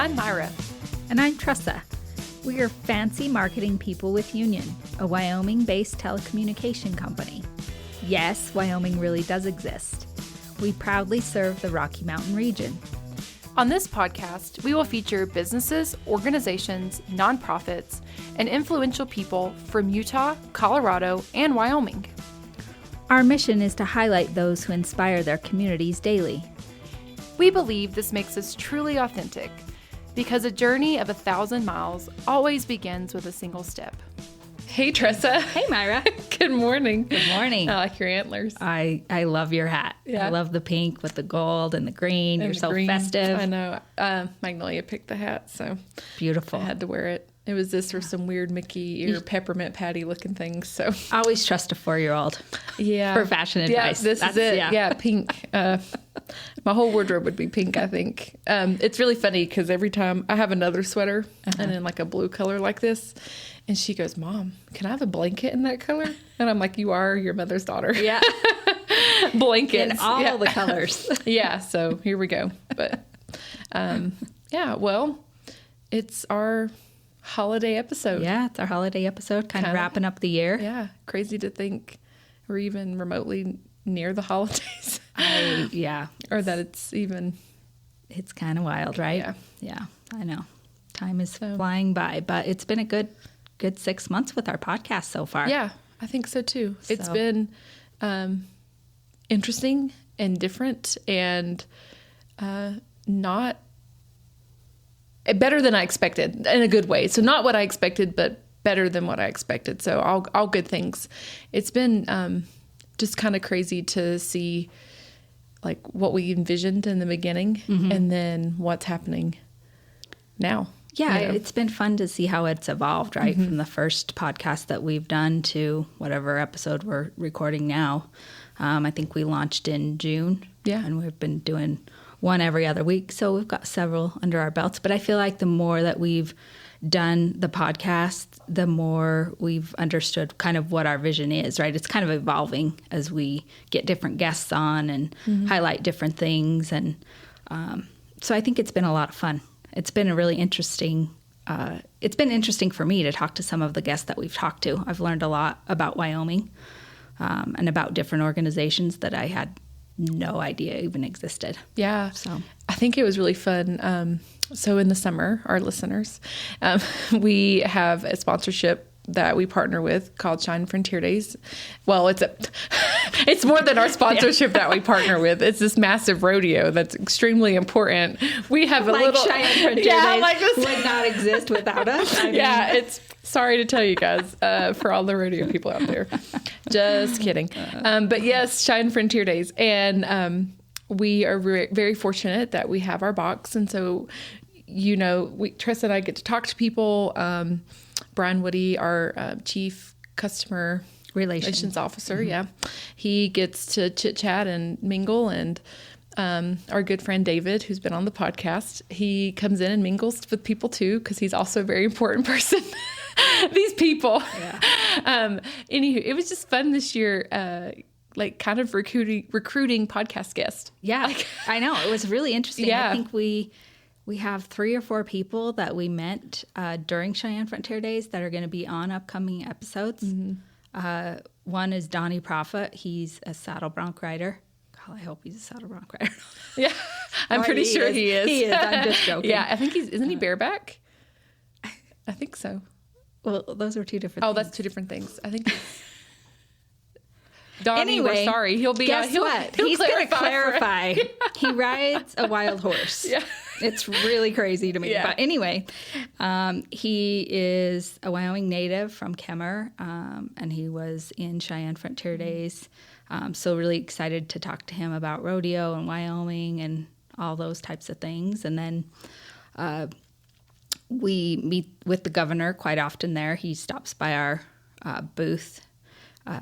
I'm Myra. And I'm Tressa. We are fancy marketing people with Union, a Wyoming-based telecommunication company. Yes, Wyoming really does exist. We proudly serve the Rocky Mountain region. On this podcast, we will feature businesses, organizations, nonprofits, and influential people from Utah, Colorado, and Wyoming. Our mission is to highlight those who inspire their communities daily. We believe this makes us truly authentic, because a journey of 1,000 miles always begins with a single step. Hey, Tressa. Hey, Myra. Good morning. Good morning. I like your antlers. I love your hat. Yeah. I love the pink with the gold and the green. You're so green. festive. I know. Magnolia picked the hat, so Beautiful. I had to wear it. It was this or some weird Mickey ear peppermint patty looking things. So Always trust a 4-year-old. Yeah. For fashion advice. Yeah, this is it. Yeah, pink. My whole wardrobe would be pink, I think. It's really funny because every time I have another sweater and in like a blue color like this, and she goes, "Mom, can I have a blanket in that color?" And I'm like, "You are your mother's daughter." Yeah. Blankets. In all the colors. Yeah, so here we go. But well, it's our holiday episode. Yeah, it's our holiday episode, kind of wrapping up the year. Yeah, crazy to think we're even remotely near the holidays. Yeah. Or that it's even... It's kind of wild, right? Yeah. Yeah, I know. Time is flying by, but it's been a good 6 months with our podcast so far. Yeah, I think so too. It's been interesting and different and not... better than I expected in a good way. So not what I expected, but better than what I expected. So all good things. It's been just kind of crazy to see like what we envisioned in the beginning and then what's happening now. Yeah, you know? It's been fun to see how it's evolved, right? From the first podcast that we've done to whatever episode we're recording now. I think we launched in June. Yeah. And we've been doing one every other week. So we've got several under our belts. But I feel like the more that we've done the podcast, the more we've understood kind of what our vision is, right? It's kind of evolving as we get different guests on and highlight different things. And so I think it's been a lot of fun. It's been a really interesting, it's been interesting for me to talk to some of the guests that we've talked to. I've learned a lot about Wyoming and about different organizations that I had no idea even existed. Yeah. So I think it was really fun. So in the summer, our listeners, we have a sponsorship that we partner with called Shine Frontier Days. Well, it's more than our sponsorship that we partner with. It's this massive rodeo that's extremely important. We have a like little Cheyenne Frontier Days like this would not exist without us. I mean. It's sorry to tell you guys for all the rodeo people out there. Just kidding. But yes, Cheyenne Frontier Days. And we are very fortunate that we have our box. And so, Tressa and I get to talk to people. Brian Woody, our Chief Customer Relations Officer, he gets to chit-chat and mingle. And our good friend David, who's been on the podcast, he comes in and mingles with people too, because he's also a very important person. These people. Yeah. Anywho, it was just fun this year, kind of recruiting podcast guests. Yeah, I know. It was really interesting. Yeah. I think we have 3 or 4 people that we met during Cheyenne Frontier Days that are going to be on upcoming episodes. One is Donny Profitt. He's a saddle bronc rider. God, I hope he's a saddle bronc rider. Yeah, I'm pretty sure he is. He is. I'm just joking. Yeah, I think isn't he bareback? I think so. Well, those are 2 different things. Oh, that's 2 different things. I think Donnie, anyway, we're sorry. He'll be guess what? He's going to clarify. He rides a wild horse. Yeah. It's really crazy to me. Yeah. But anyway, he is a Wyoming native from Kemmer, and he was in Cheyenne Frontier Days. So really excited to talk to him about rodeo and Wyoming and all those types of things. And then we meet with the governor quite often there. He stops by our booth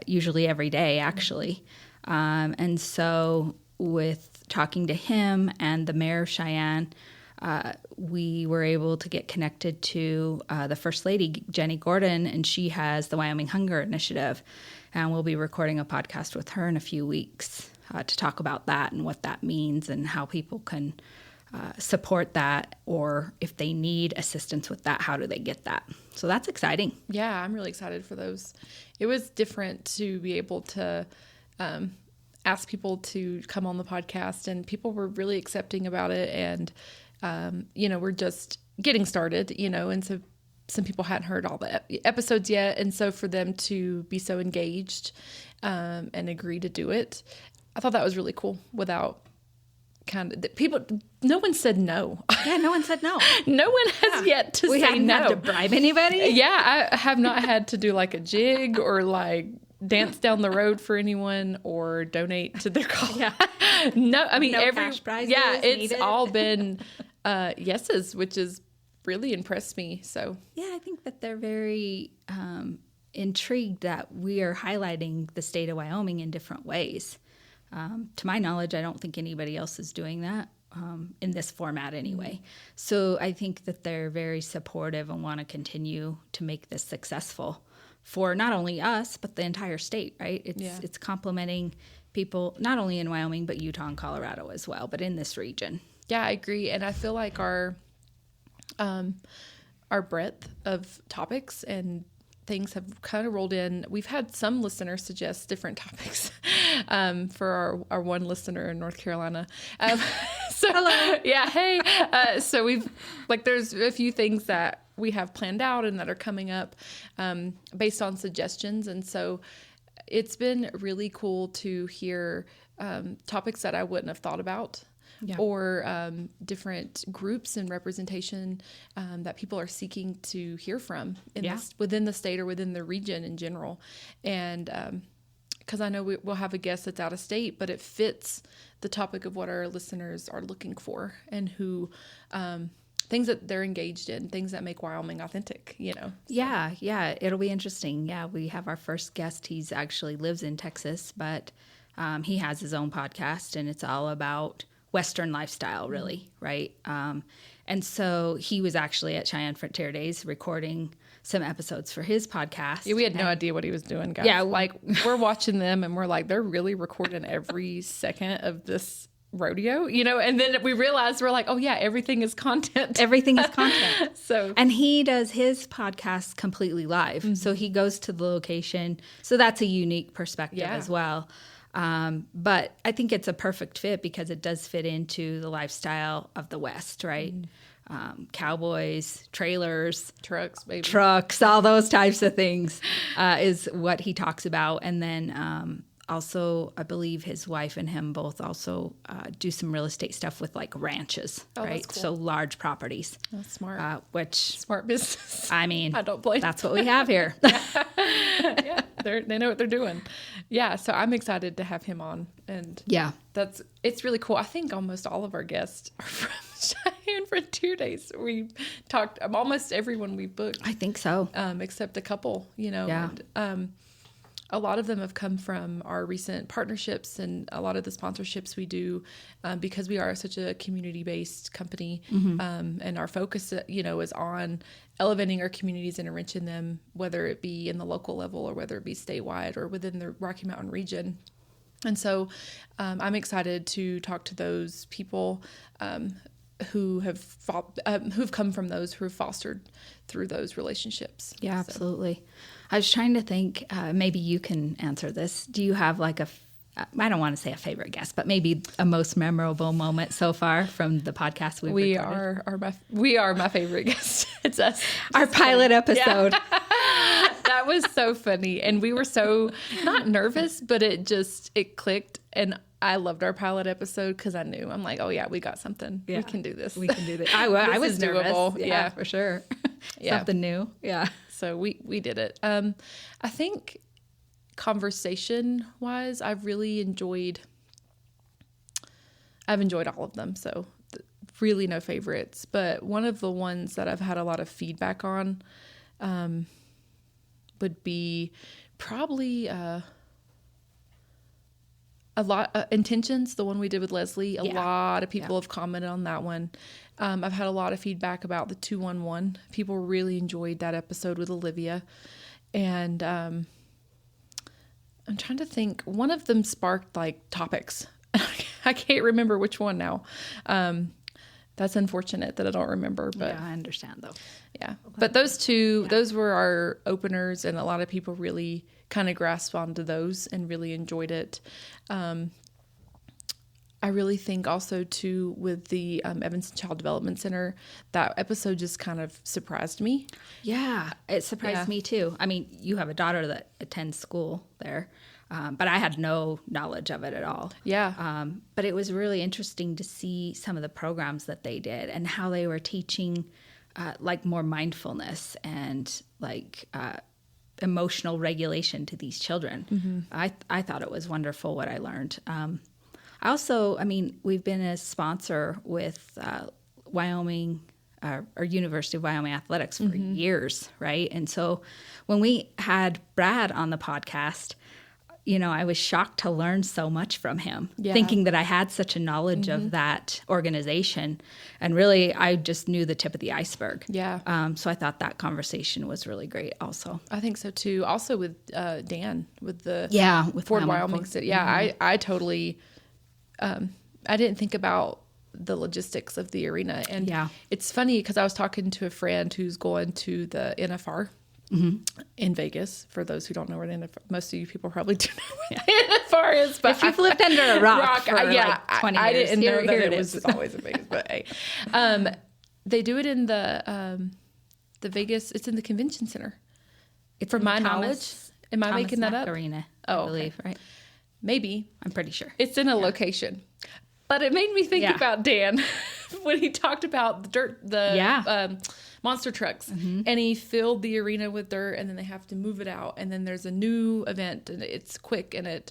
usually every day, actually. And so with talking to him and the mayor of Cheyenne, we were able to get connected to the First Lady, Jenny Gordon, and she has the Wyoming Hunger Initiative. And we'll be recording a podcast with her in a few weeks to talk about that and what that means and how people can support that, or if they need assistance with that, how do they get that? So that's exciting. Yeah, I'm really excited for those. It was different to be able to ask people to come on the podcast, and people were really accepting about it. And, we're just getting started, and so some people hadn't heard all the episodes yet. And so for them to be so engaged and agree to do it, I thought that was really cool without no one said no. Yeah, no one said no. No one has yet to we say haven't no. had to bribe anybody. Yeah, I have not had to do like a jig or like dance down the road for anyone or donate to their cause. Yeah. No, I mean, no cash prizes it's needed. all been yeses, which has really impressed me. So yeah, I think that they're very intrigued that we are highlighting the state of Wyoming in different ways. To my knowledge, I don't think anybody else is doing that in this format anyway. So I think that they're very supportive and want to continue to make this successful for not only us, but the entire state, right? It's complementing people not only in Wyoming, but Utah and Colorado as well, but in this region. Yeah, I agree. And I feel like our breadth of topics and things have kind of rolled in. We've had some listeners suggest different topics for our one listener in North Carolina. So, hello. Yeah. Hey. So there's a few things that we have planned out and that are coming up based on suggestions. And so it's been really cool to hear topics that I wouldn't have thought about. Yeah. Or different groups and representation that people are seeking to hear from within the state or within the region in general. And because I know we'll have a guest that's out of state, but it fits the topic of what our listeners are looking for and who things that they're engaged in, things that make Wyoming authentic, So. Yeah, it'll be interesting. Yeah, we have our first guest. He's actually lives in Texas, but he has his own podcast, and it's all about Western lifestyle, really, right? And so he was actually at Cheyenne Frontier Days recording some episodes for his podcast. Yeah, we had no idea what he was doing, guys. Yeah, we're watching them and we're like, they're really recording every second of this rodeo, and then we realized we're like, oh yeah, everything is content. Everything is content. So, and he does his podcast completely live. Mm-hmm. So he goes to the location. So that's a unique perspective as well. But I think it's a perfect fit because it does fit into the lifestyle of the West, right? Cowboys, trailers, trucks, all those types of things is what he talks about. And then also, I believe his wife and him both also do some real estate stuff with like ranches, right? Cool. So large properties. That's smart. Smart business. I mean, I don't blame. That's what we have here. Yeah, they know what they're doing. Yeah, so I'm excited to have him on, and it's really cool. I think almost all of our guests are from Cheyenne Frontier Days. We talked almost everyone we booked. I think so, except a couple. Yeah. And, a lot of them have come from our recent partnerships and a lot of the sponsorships we do because we are such a community-based company. Mm-hmm. And our focus, is on elevating our communities and enriching them, whether it be in the local level or whether it be statewide or within the Rocky Mountain region. And so I'm excited to talk to those people who've come from those, who have fostered through those relationships. Yeah, so. Absolutely. I was trying to think, maybe you can answer this. Do you have like I don't want to say a favorite guest, but maybe a most memorable moment so far from the podcast we've recorded? We are my favorite guest. It's us. Our pilot episode. Yeah. That was so funny. And we were so not nervous, but it clicked. And I loved our pilot episode because I knew, I'm like, oh yeah, we got something. Yeah. We can do this. We can do this. I was nervous. Doable. Yeah, for sure. Something new. Yeah. So we did it. I think conversation wise, I've enjoyed all of them. So really no favorites, but one of the ones that I've had a lot of feedback on would be probably a lot intentions, the one we did with Leslie. A lot of people have commented on that one. I've had a lot of feedback about the 211. People really enjoyed that episode with Olivia. And I'm trying to think, one of them sparked like topics. I can't remember which one now. That's unfortunate that I don't remember, but Yeah, I understand though. yeah. But those two, those were our openers, and a lot of people really kind of grasped onto those and really enjoyed it. I really think also too with the Evanston Child Development Center, that episode just kind of surprised me. Yeah, it surprised me too. I mean, you have a daughter that attends school there, but I had no knowledge of it at all. Yeah. But it was really interesting to see some of the programs that they did and how they were teaching like more mindfulness and like emotional regulation to these children. I thought it was wonderful what I learned. I mean, we've been a sponsor with Wyoming or University of Wyoming Athletics for years, right? And so when we had Brad on the podcast, I was shocked to learn so much from him, thinking that I had such a knowledge of that organization. And really, I just knew the tip of the iceberg. Yeah. So I thought that conversation was really great also. I think so too. Also with Dan, with the With Ford Wyoming City. Yeah, I totally... I didn't think about the logistics of the arena. And it's funny because I was talking to a friend who's going to the NFR in Vegas. For those who don't know where the NFR, most of you people probably do know where the NFR is. But if you've lived under a rock for like 20 years, I didn't know that it is. was always in Vegas. But hey, they do it in the Vegas. It's in the convention center. It's from my knowledge. Am I making that up? Arena, I believe, right? Maybe. I'm pretty sure. It's in a location. But it made me think about Dan when he talked about the monster trucks. And he filled the arena with dirt, and then they have to move it out. And then there's a new event, and it's quick, and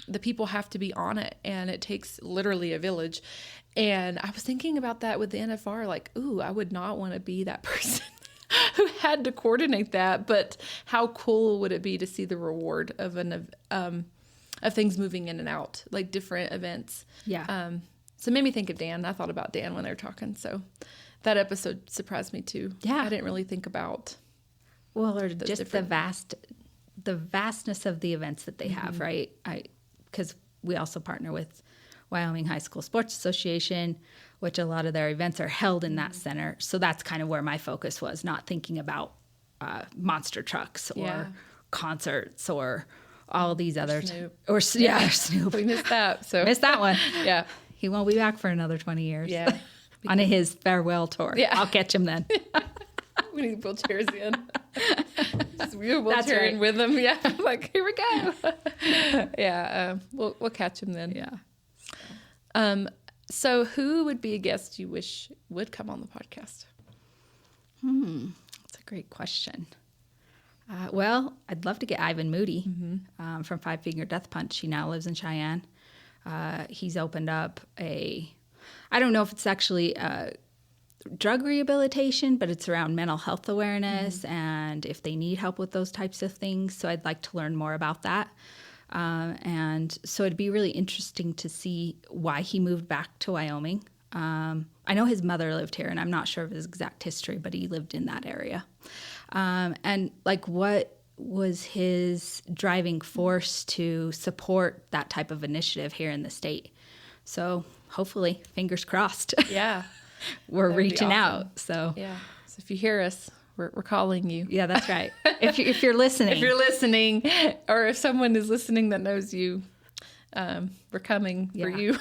the people have to be on it, and it takes literally a village. And I was thinking about that with the NFR, like, ooh, I would not want to be that person who had to coordinate that. But how cool would it be to see the reward of of things moving in and out, like different events. Yeah. So it made me think of Dan. I thought about Dan when they were talking. So that episode surprised me too. Yeah. I didn't really think about. Well, or just the vastness of the events that they have, right? Because we also partner with Wyoming High School Sports Association, which a lot of their events are held in that center. So that's kind of where my focus was, not thinking about monster trucks or concerts or all these other Snoop. Snoop. We missed that. So Missed that one. Yeah. He won't be back for another 20 years. Yeah. On his farewell tour. Yeah. I'll catch him then. We need wheelchairs in. We were wheelchairing with them. Yeah. Like, here we go. Yeah. We'll catch him then. Yeah. So who would be a guest you wish would come on the podcast? That's a great question. Well, I'd love to get Ivan Moody from Five Finger Death Punch. He now lives in Cheyenne. He's opened up I don't know if it's actually drug rehabilitation, but it's around mental health awareness and if they need help with those types of things. So I'd like to learn more about that. And so it'd be really interesting to see why he moved back to Wyoming. I know his mother lived here, and I'm not sure of his exact history, but he lived in that area. And like, what was his driving force to support that type of initiative here in the state? So hopefully, fingers crossed. Yeah. We're reaching awesome. out. So yeah. So if you hear us, we're calling you. Yeah, that's right. If you're listening. If you're listening, or if someone is listening that knows you, we're coming for you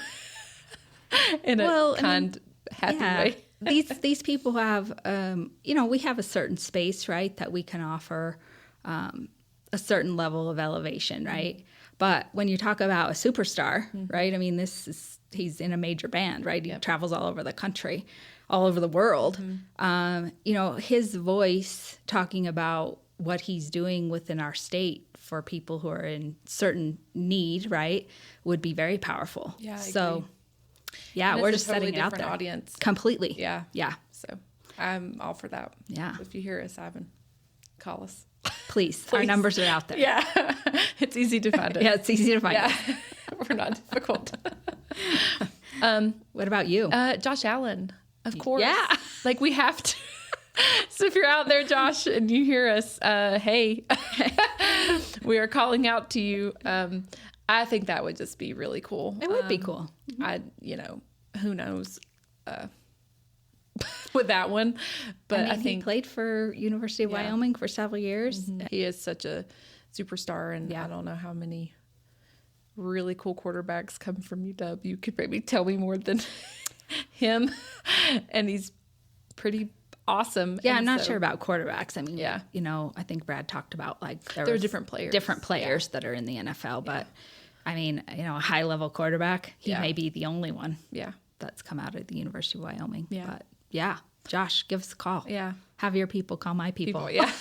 in a happy way. These people have, we have a certain space, right, that we can offer a certain level of elevation, right? But when you talk about a superstar, right, I mean, he's in a major band, right? He travels all over the country, all over the world. His voice talking about what he's doing within our state for people who are in certain need, right, would be very powerful. Yeah, I agree. Yeah, and we're it's just a totally setting it out different there. Audience. Completely. Yeah. Yeah. So I'm all for that. Yeah. So if you hear us, Ivan, call us. Please. Our numbers are out there. Yeah. It's easy to find us. Yeah, it's easy to find us. We're not difficult. What about you? Josh Allen, of course. Yeah. Like, we have to. So if you're out there, Josh, and you hear us, hey, we are calling out to you. I think that would just be really cool. It would be cool. Who knows? with that one. But I think he played for University of Wyoming for several years. he is such a superstar, and I don't know how many really cool quarterbacks come from UW. You could maybe tell me more than him, and he's pretty awesome. Yeah, and I'm not sure about quarterbacks. I mean, Yeah. you know, I think Brad talked about like there are different players. that are in the NFL, but I mean, you know, a high level quarterback, he may be the only one that's come out of the University of Wyoming. Yeah. But yeah, Josh, give us a call. Yeah. Have your people call my people. Yeah.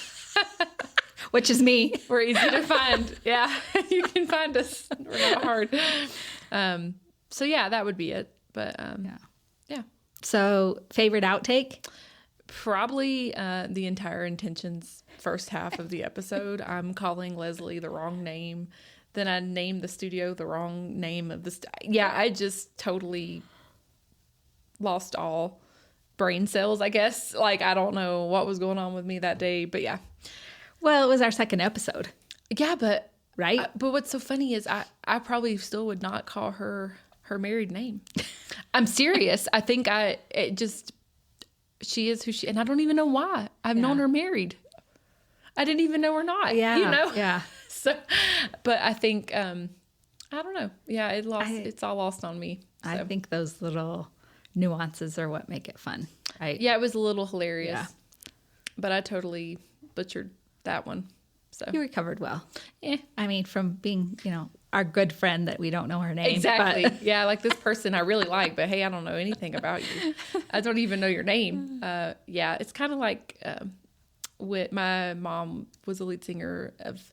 Which is me. We're easy to find. Yeah. You can find us. We're not hard. So yeah, that would be it. But yeah. So favorite outtake? Probably the entire intentions first half of the episode. I'm calling Leslie the wrong name. Then I named the studio the wrong name of the I just totally lost all brain cells, I guess. Like, I don't know what was going on with me that day, but yeah. Well, it was our second episode. Yeah, but right? But what's so funny is I probably still would not call her married name. I'm serious. I think she is who she, and I don't even know why. I've known her married. I didn't even know her not. Yeah. You know? Yeah. So, but I think, I don't know. Yeah, it's all lost on me. So. I think those little nuances are what make it fun. Right? Yeah, it was a little hilarious. Yeah. But I totally butchered that one. So you recovered well. Yeah. I mean, from being, you know, our good friend that we don't know her name. Exactly. But. Yeah, like this person I really like, but hey, I don't know anything about you. I don't even know your name. Yeah, it's kind of like my mom was the lead singer of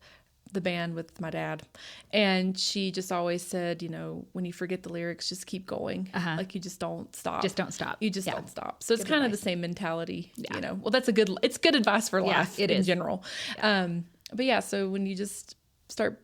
the band with my dad, and she just always said, you know, when you forget the lyrics, just keep going. Like, you just don't stop. Just don't stop. You just don't stop. So it's kind of the same mentality. You know, well, it's good advice for life in general. But yeah, so when you just start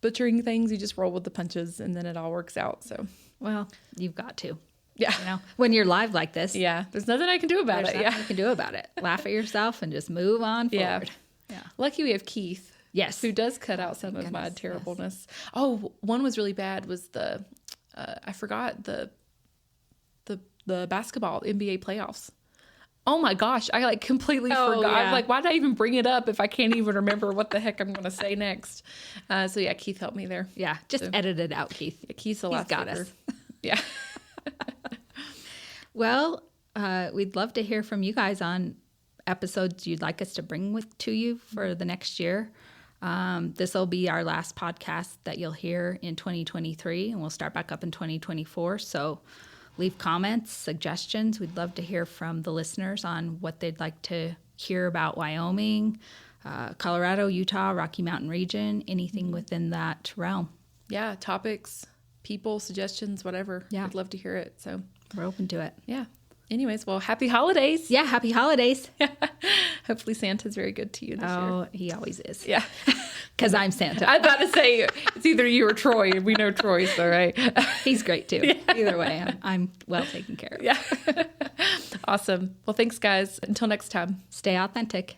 butchering things, you just roll with the punches, and then it all works out. So, well, you've got to. Yeah. You know, when you're live like this. Yeah. There's nothing I can do about it. There's nothing you can do about it. Laugh at yourself and just move on forward. Yeah. Lucky we have Keith. Yes. Who does cut out some of my terribleness. Yes. Oh, one was really bad was I forgot the basketball NBA playoffs. Oh my gosh, I like completely forgot. Yeah. I was like, why did I even bring it up if I can't even remember what the heck I'm going to say next? So yeah, Keith helped me there. Yeah, just edit it out, Keith. Yeah, Keith's a lot. He's got us. Yeah. Well, we'd love to hear from you guys on episodes you'd like us to bring to you for the next year. This will be our last podcast that you'll hear in 2023, and we'll start back up in 2024. So leave comments, suggestions. We'd love to hear from the listeners on what they'd like to hear about Wyoming, Colorado, Utah, Rocky Mountain region, anything within that realm. Yeah, topics, people, suggestions, whatever. Yeah. I'd love to hear it. So we're open to it. Yeah. Anyways, well, happy holidays. Yeah, happy holidays. Hopefully Santa's very good to you this year. Oh, he always is. Yeah. Because I'm Santa. I was about to say, it's either you or Troy. We know Troy, so right. He's great too. Yeah. Either way, I'm well taken care of. Yeah. Awesome. Well, thanks, guys. Until next time. Stay authentic.